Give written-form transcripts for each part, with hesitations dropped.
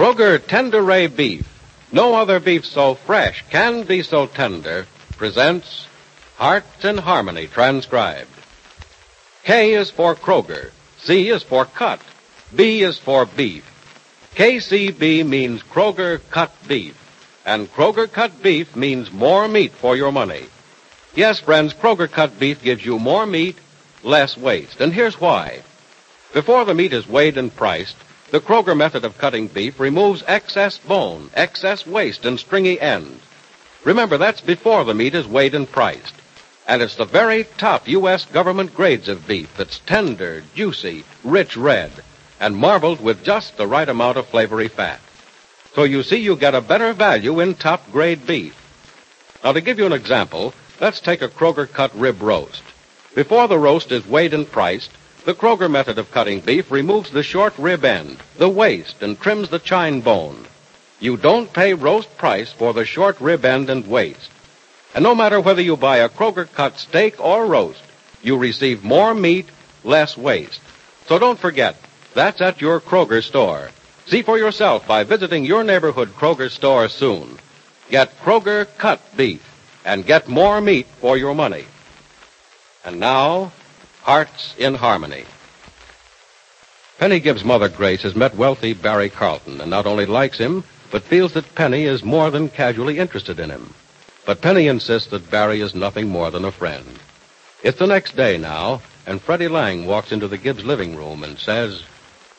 Kroger Tenderay Beef, no other beef so fresh can be so tender, presents Hearts in Harmony, transcribed. K is for Kroger, C is for cut, B is for beef. KCB means Kroger cut beef, and Kroger cut beef means more meat for your money. Yes, friends, Kroger cut beef gives you more meat, less waste, and here's why. Before the meat is weighed and priced, the Kroger method of cutting beef removes excess bone, excess waste, and stringy ends. Remember, that's before the meat is weighed and priced. And it's the very top U.S. government grades of beef that's tender, juicy, rich red, and marbled with just the right amount of flavory fat. So you see, you get a better value in top-grade beef. Now, to give you an example, let's take a Kroger cut rib roast. Before the roast is weighed and priced, the Kroger method of cutting beef removes the short rib end, the waist, and trims the chine bone. You don't pay roast price for the short rib end and waist. And no matter whether you buy a Kroger cut steak or roast, you receive more meat, less waste. So don't forget, that's at your Kroger store. See for yourself by visiting your neighborhood Kroger store soon. Get Kroger cut beef and get more meat for your money. And now, Hearts in Harmony. Penny Gibbs' mother, Grace, has met wealthy Barry Carlton and not only likes him, but feels that Penny is more than casually interested in him. But Penny insists that Barry is nothing more than a friend. It's the next day now, and Freddie Lang walks into the Gibbs living room and says,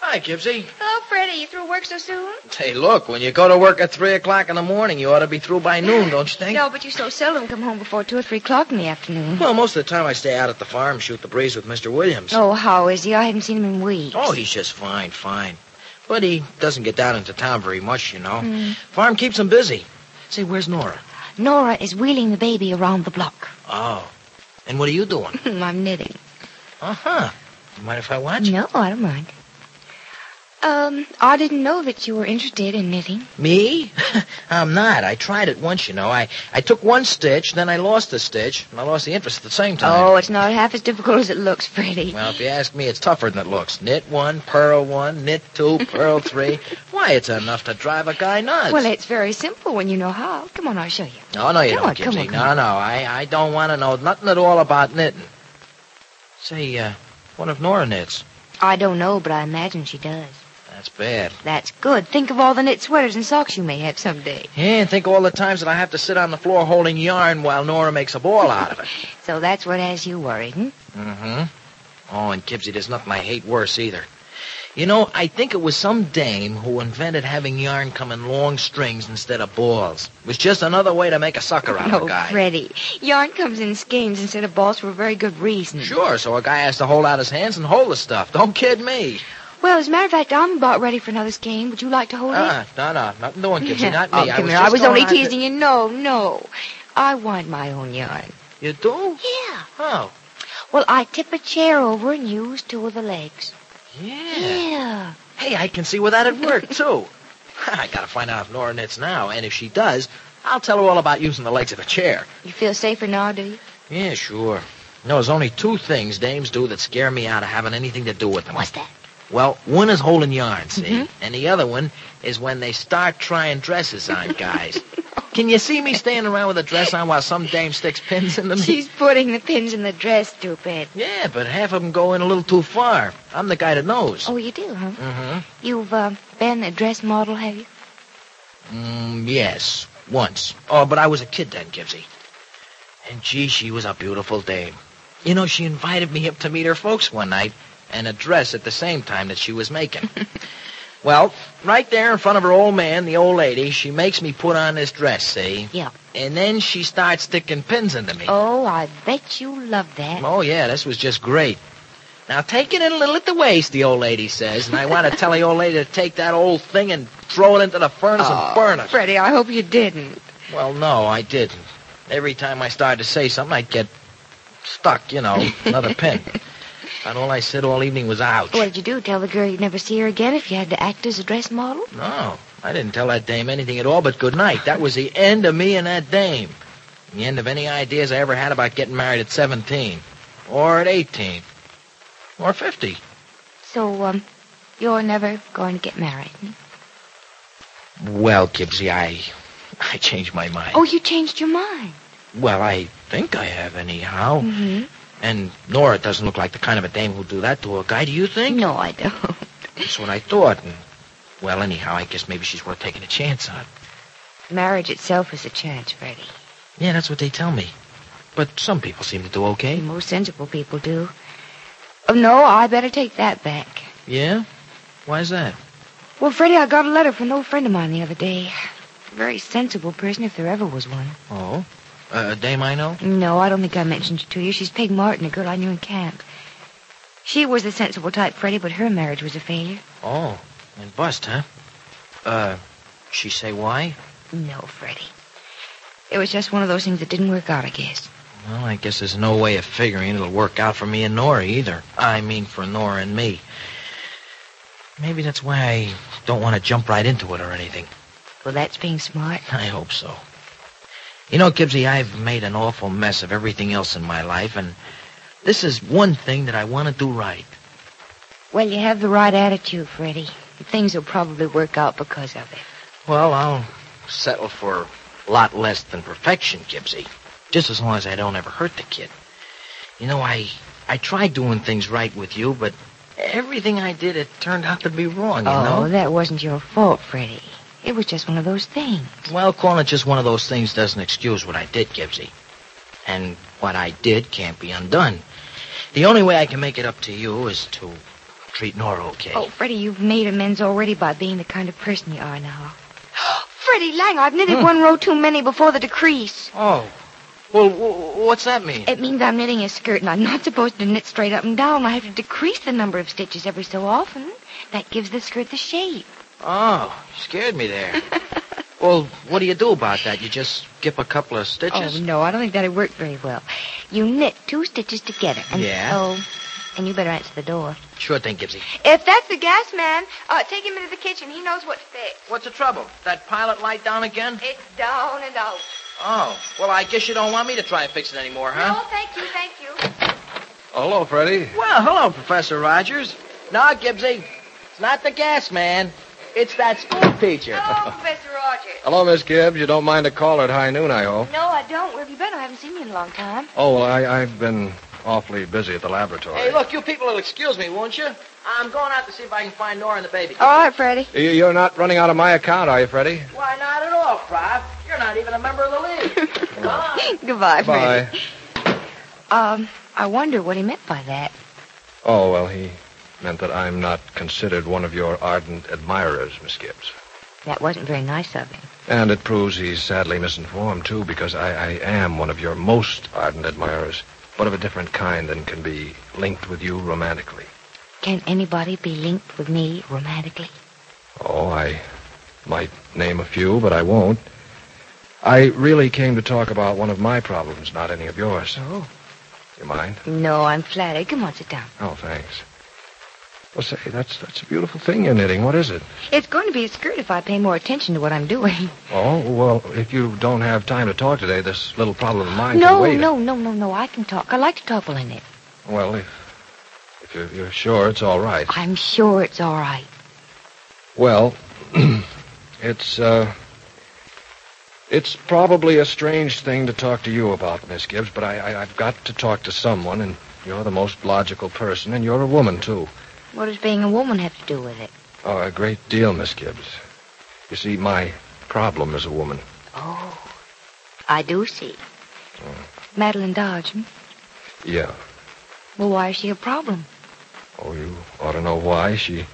Hi, Gibbsy. Oh, Freddie, you through work so soon? Hey, look, when you go to work at 3 o'clock in the morning, you ought to be through by noon, don't you think? No, but you so seldom come home before 2 or 3 o'clock in the afternoon. Well, most of the time I stay out at the farm and shoot the breeze with Mr. Williams. Oh, how is he? I haven't seen him in weeks. Oh, he's just fine. But he doesn't get down into town very much, you know. Farm keeps him busy. Say, where's Nora? Nora is wheeling the baby around the block. Oh. And what are you doing? I'm knitting. Uh-huh. You mind if I watch? No, I don't mind. I didn't know that you were interested in knitting. Me? I'm not. I tried it once, you know. I took one stitch, then I lost the stitch, and I lost the interest at the same time. Oh, it's not half as difficult as it looks, Freddie. Well, if you ask me, it's tougher than it looks. Knit 1, purl 1, knit 2, purl 3. Why, it's enough to drive a guy nuts. Well, it's very simple when you know how. Come on, I'll show you. Oh, no, you Come don't, on, Gibbsy. come on. No, I don't want to know nothing at all about knitting. Say, what if Nora knits? I don't know, but I imagine she does. That's bad. That's good. Think of all the knit sweaters and socks you may have someday. Yeah, and think of all the times that I have to sit on the floor holding yarn while Nora makes a ball out of it. So that's what has you worried, hmm? Mm-hmm. Oh, and Gibbsy, there's nothing I hate worse either. You know, I think it was some dame who invented having yarn come in long strings instead of balls. It was just another way to make a sucker out of a guy. Oh, Freddie. Yarn comes in skeins instead of balls for a very good reason. Sure, so a guy has to hold out his hands and hold the stuff. Don't kid me. Well, as a matter of fact, I'm about ready for another skein. Would you like to hold it? No, nothing doing, Gibbsy, not me. Oh, come here. I was only teasing you. No. I want my own yarn. You do? Yeah. Oh. Well, I tip a chair over and use 2 of the legs. Yeah. Hey, I can see where that'd work, too. I gotta find out if Nora knits now, and if she does, I'll tell her all about using the legs of a chair. You feel safer now, do you? Yeah, sure. No, there's only 2 things dames do that scare me out of having anything to do with them. What's that? Well, one is holding yarn, see? And the other one is when they start trying dresses on guys. Can you see me standing around with a dress on while some dame sticks pins into me? She's putting the pins in the dress, stupid. Yeah, but half of them go in a little too far. I'm the guy that knows. Oh, you do, huh? Mm-hmm. You've been a dress model, have you? Yes, once. Oh, but I was a kid then, Gibbsy. And, gee, she was a beautiful dame. You know, she invited me up to meet her folks one night and a dress at the same time that she was making. Well, right there in front of her old man, the old lady, she makes me put on this dress, see? Yeah. And then she starts sticking pins into me. Oh, I bet you love that. Oh, yeah, this was just great. Now, take it in a little at the waist, the old lady says, and I want to tell the old lady to take that old thing and throw it into the furnace and burn it. Freddie, I hope you didn't. Well, no, I didn't. Every time I started to say something, I'd get stuck, you know, another pin. And all I said all evening was ouch. What did you do? Tell the girl you'd never see her again if you had to act as a dress model? No, I didn't tell that dame anything at all but good night. That was the end of me and that dame. The end of any ideas I ever had about getting married at 17. Or at 18. Or 50. So, you're never going to get married? Well, Gibbsy, I changed my mind. Oh, you changed your mind. Well, I think I have anyhow. Mm-hmm. And Nora doesn't look like the kind of a dame who'd do that to a guy, do you think? No, I don't. That's what I thought. And, well, anyhow, I guess maybe she's worth taking a chance on. Marriage itself is a chance, Freddie. Yeah, that's what they tell me. But some people seem to do okay. Most sensible people do. Oh, no, I better take that back. Yeah? Why's that? Well, Freddie, I got a letter from an old friend of mine the other day. A very sensible person, if there ever was one. Oh? A dame I know? No, I don't think I mentioned it to you. She's Peg Martin, a girl I knew in camp. She was the sensible type, Freddie, but her marriage was a failure. Oh, and bust, huh? She say why? No, Freddie. It was just one of those things that didn't work out, I guess. Well, I guess there's no way of figuring it'll work out for me and Nora either. I mean, for Nora and me. Maybe that's why I don't want to jump right into it or anything. Well, that's being smart. I hope so. You know, Gibbsy, I've made an awful mess of everything else in my life, and this is one thing that I want to do right. Well, you have the right attitude, Freddie. Things will probably work out because of it. Well, I'll settle for a lot less than perfection, Gibbsy. Just as long as I don't ever hurt the kid. You know, I tried doing things right with you, but everything I did, it turned out to be wrong, you know? Oh, that wasn't your fault, Freddie. It was just one of those things. Well, calling it just one of those things doesn't excuse what I did, Gibbsy. And what I did can't be undone. The only way I can make it up to you is to treat Nora okay. Oh, Freddie, you've made amends already by being the kind of person you are now. Freddie Lang, I've knitted one row too many before the decrease. Oh. Well, what's that mean? It means I'm knitting a skirt, and I'm not supposed to knit straight up and down. I have to decrease the number of stitches every so often. That gives the skirt the shape. Oh, you scared me there. Well, what do you do about that? You just skip a couple of stitches? Oh, no, I don't think that'd work very well. You knit 2 stitches together. And Yeah? Oh, and you better answer the door. Sure thing, Gibbsy. If that's the gas man, take him into the kitchen. He knows what to fix. What's the trouble? That pilot light down again? It's down and out. Oh, well, I guess you don't want me to try and fix it anymore, huh? No, thank you. Hello, Freddie. Well, hello, Professor Rogers. No, Gibbsy, it's not the gas man. It's that school teacher. Hello, Professor Rogers. Hello, Miss Gibbs. You don't mind a call at high noon, I hope. No, I don't. Where have you been? I haven't seen you in a long time. Oh, well, I've been awfully busy at the laboratory. Hey, look, you people will excuse me, won't you? I'm going out to see if I can find Nora and the baby. All right, Freddie. You're not running out of my account, are you, Freddie? Why, not at all, Prof. You're not even a member of the league. Come on. Goodbye, Bye. Freddie. I wonder what he meant by that. Oh, well, he meant that I'm not considered one of your ardent admirers, Miss Gibbs. That wasn't very nice of him. And it proves he's sadly misinformed, too, because I am one of your most ardent admirers, but of a different kind than can be linked with you romantically. Can anybody be linked with me romantically? Oh, I might name a few, but I won't. I really came to talk about one of my problems, not any of yours. Oh. You mind? No, I'm flattered. Come on, sit down. Oh, thanks. Well, say, that's a beautiful thing you're knitting. What is it? It's going to be a skirt if I pay more attention to what I'm doing. Oh, well, if you don't have time to talk today, this little problem of mine can wait. No. I can talk. I like to talk while I knit. Well, if you're sure it's all right. I'm sure it's all right. Well, it's probably a strange thing to talk to you about, Miss Gibbs, but I've got to talk to someone, and you're the most logical person, and you're a woman, too. What does being a woman have to do with it? Oh, a great deal, Miss Gibbs. You see, my problem is a woman. Oh, I do see. Madeline Dodge, hmm? Yeah. Well, why is she a problem? Oh, you ought to know why. She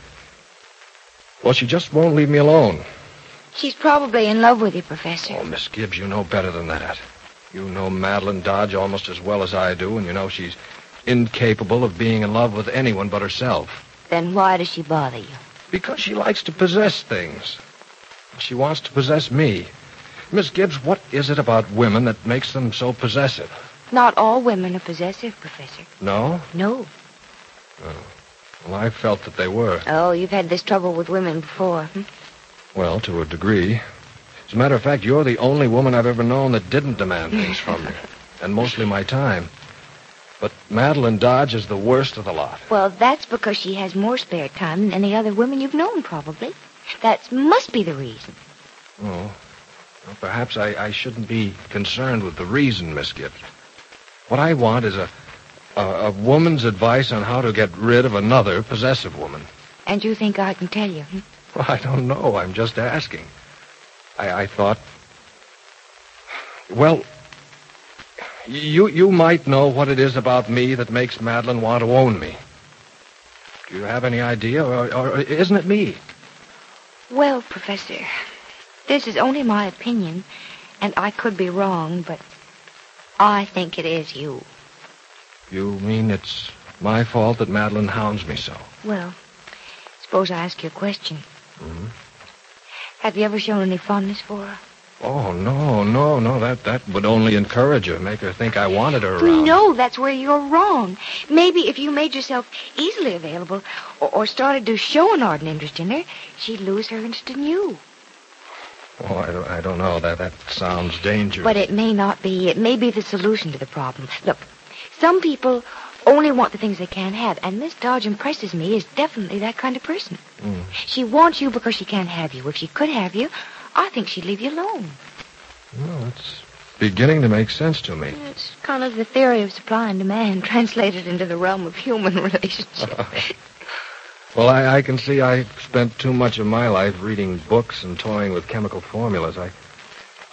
just won't leave me alone. She's probably in love with you, Professor. Oh, Miss Gibbs, you know better than that. You know Madeline Dodge almost as well as I do, and you know she's incapable of being in love with anyone but herself. Then why does she bother you? Because she likes to possess things. She wants to possess me. Miss Gibbs, what is it about women that makes them so possessive? Not all women are possessive, Professor. No? No. Oh. Well, I felt that they were. Oh, you've had this trouble with women before, hmm? Well, to a degree. As a matter of fact, you're the only woman I've ever known that didn't demand things from me. And mostly my time. But Madeline Dodge is the worst of the lot. Well, that's because she has more spare time than any other women you've known, probably. That must be the reason. Oh, well, perhaps I shouldn't be concerned with the reason, Miss Gibbs. What I want is a woman's advice on how to get rid of another possessive woman. And you think I can tell you? Well, I don't know. I'm just asking. I thought... Well, you might know what it is about me that makes Madeline want to own me. Do you have any idea, or isn't it me? Well, Professor, this is only my opinion, and I could be wrong, but I think it is you. You mean it's my fault that Madeline hounds me so? Well, suppose I ask you a question. Mm-hmm. Have you ever shown any fondness for her? Oh, no. That would only encourage her, make her think I wanted her around. No, that's where you're wrong. Maybe if you made yourself easily available or started to show an ardent interest in her, she'd lose her interest in you. Oh, I don't know. That sounds dangerous. But it may not be. It may be the solution to the problem. Look, some people only want the things they can't have, and Miss Dodge impresses me as definitely that kind of person. Mm. She wants you because she can't have you. If she could have you, I think she'd leave you alone. Well, it's beginning to make sense to me. It's kind of the theory of supply and demand translated into the realm of human relationships. Well, I can see I've spent too much of my life reading books and toying with chemical formulas.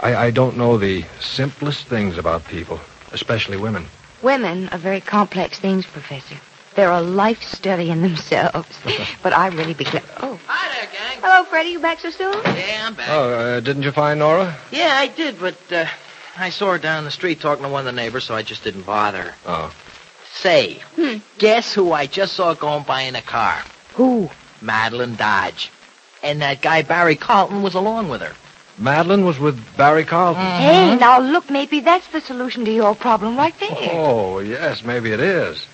I don't know the simplest things about people, especially women. Women are very complex things, Professor. They're a life study in themselves. But I really be glad. Oh. Hi there, gang. Hello, Freddie. You back so soon? Yeah, I'm back. Oh, didn't you find Nora? Yeah, I did, but I saw her down the street talking to one of the neighbors, so I just didn't bother her. Oh. Say, guess who I just saw going by in a car? Who? Madeline Dodge. And that guy Barry Carlton was along with her. Madeline was with Barry Carlton. Hey, now look, maybe that's the solution to your problem right there. Oh, yes, maybe it is.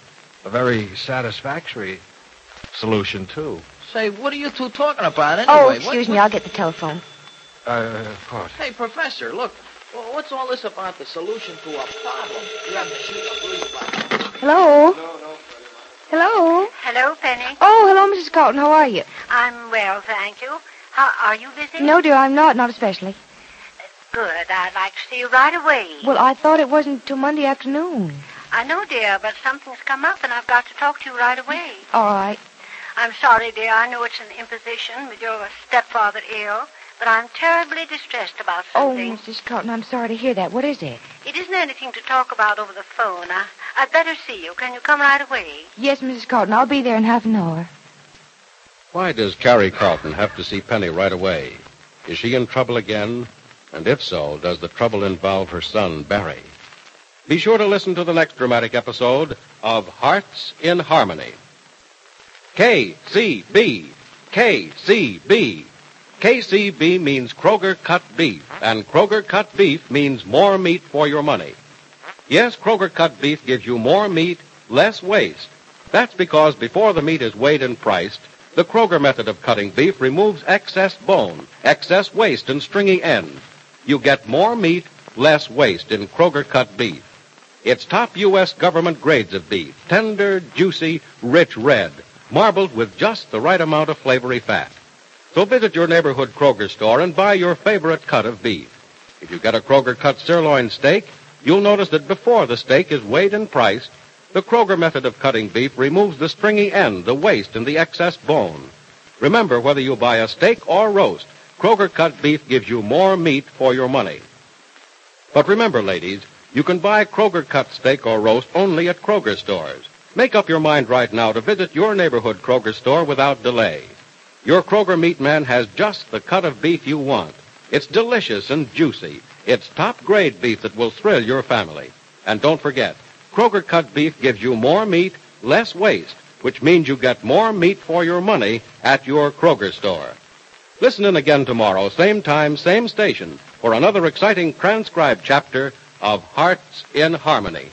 A very satisfactory solution, too. Say, what are you two talking about anyway? Oh, excuse me, I'll get the telephone. Of course. Hey, Professor, look. Well, what's all this about the solution to a problem? You have to shoot a police box. Hello? Hello? Hello, Penny. Oh, hello, Mrs. Carlton. How are you? I'm well, thank you. How are you busy? No, dear, I'm not. Not especially. Good. I'd like to see you right away. Well, I thought it wasn't till Monday afternoon. I know, dear, but something's come up, and I've got to talk to you right away. All right. I'm sorry, dear. I know it's an imposition with your stepfather ill, but I'm terribly distressed about Oh, something. Mrs. Carlton, I'm sorry to hear that. What is it? It isn't anything to talk about over the phone. I'd better see you. Can you come right away? Yes, Mrs. Carlton, I'll be there in half an hour. Why does Carrie Carlton have to see Penny right away? Is she in trouble again? And if so, does the trouble involve her son, Barry? Be sure to listen to the next dramatic episode of Hearts in Harmony. KCB. KCB. KCB means Kroger cut beef, and Kroger cut beef means more meat for your money. Yes, Kroger cut beef gives you more meat, less waste. That's because before the meat is weighed and priced, the Kroger method of cutting beef removes excess bone, excess waste, and stringy end. You get more meat, less waste in Kroger cut beef. It's top U.S. government grades of beef, tender, juicy, rich red, marbled with just the right amount of flavory fat. So visit your neighborhood Kroger store and buy your favorite cut of beef. If you get a Kroger cut sirloin steak, you'll notice that before the steak is weighed and priced, the Kroger method of cutting beef removes the stringy end, the waste, and the excess bone. Remember, whether you buy a steak or roast, Kroger cut beef gives you more meat for your money. But remember, ladies, you can buy Kroger cut steak or roast only at Kroger stores. Make up your mind right now to visit your neighborhood Kroger store without delay. Your Kroger meat man has just the cut of beef you want. It's delicious and juicy. It's top-grade beef that will thrill your family. And don't forget, Kroger cut beef gives you more meat, less waste, which means you get more meat for your money at your Kroger store. Listen in again tomorrow, same time, same station, for another exciting transcribed chapter of Hearts in Harmony.